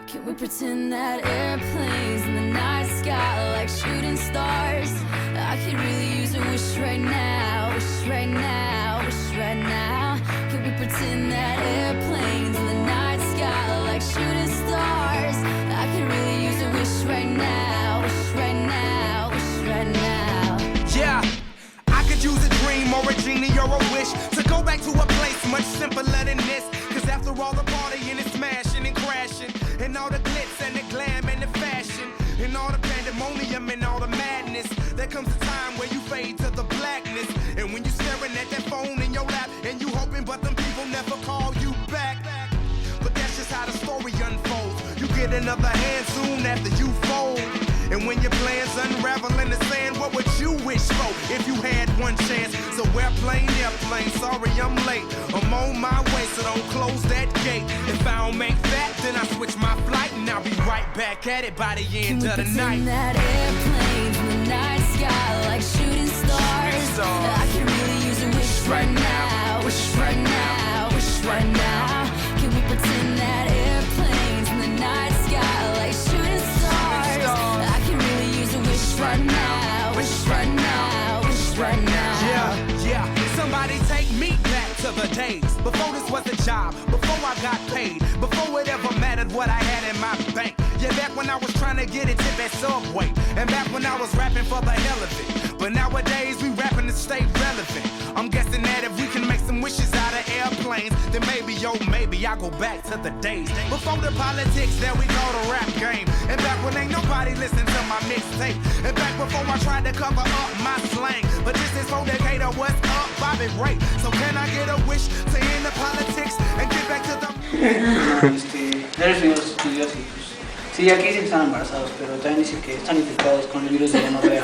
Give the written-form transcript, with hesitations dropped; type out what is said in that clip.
Can we pretend that airplanes in the night sky like shooting stars? I could really use a wish right now, wish right now, wish right now. Can we pretend that airplanes in the night sky like shooting stars? I could really use a wish right now, wish right now, wish right now. Yeah, I could use a dream or a genie or a wish to go back to a place much simpler than this. Cause after all the partying and smashing and crashing, and all the glitz and the glam and the fashion, and all the pandemonium and all the madness, there comes a time where you fade to the blackness. And when you're staring at that phone in your lap, and you hoping but them people never call you back. But that's just how the story unfolds. You get another hand soon after you fold. And when your plans unravel in the sand, what would you wish for if you had one chance? So airplane, sorry I'm late. I'm on my way, so don't close that gate. If I don't make that, then I switch my flight, and I'll be right back at it by the end of the night. Can we pretend that airplanes in the night sky like shooting stars? I can really use a wish right now, wish right now, wish right now. Can we pretend that airplanes in the night sky like shooting stars? I can really use a wish right now, wish right now, wish right now. Yeah, somebody take me back to the days before this was a job, before I got paid, before it ever mattered what I had in my bank. Yeah, back when I was trying to get a tip at Subway, and back when I was rapping for the hell of it. But nowadays we rapping to stay relevant. I'm guessing that if we can make some wishes out of airplanes, then maybe, yo, maybe I go back to the days before the politics that we call the rap game. And back when ain't nobody listened to my mixtape. And back before I tried to cover up my slang. But this is for Decatur, what's up, Bobby Ray. So can I get a wish to end the politics and get back to the... Ya recibimos los estudios y pues, sí, aquí sí están embarazados, pero también dicen que están infectados con el virus de gonorrea.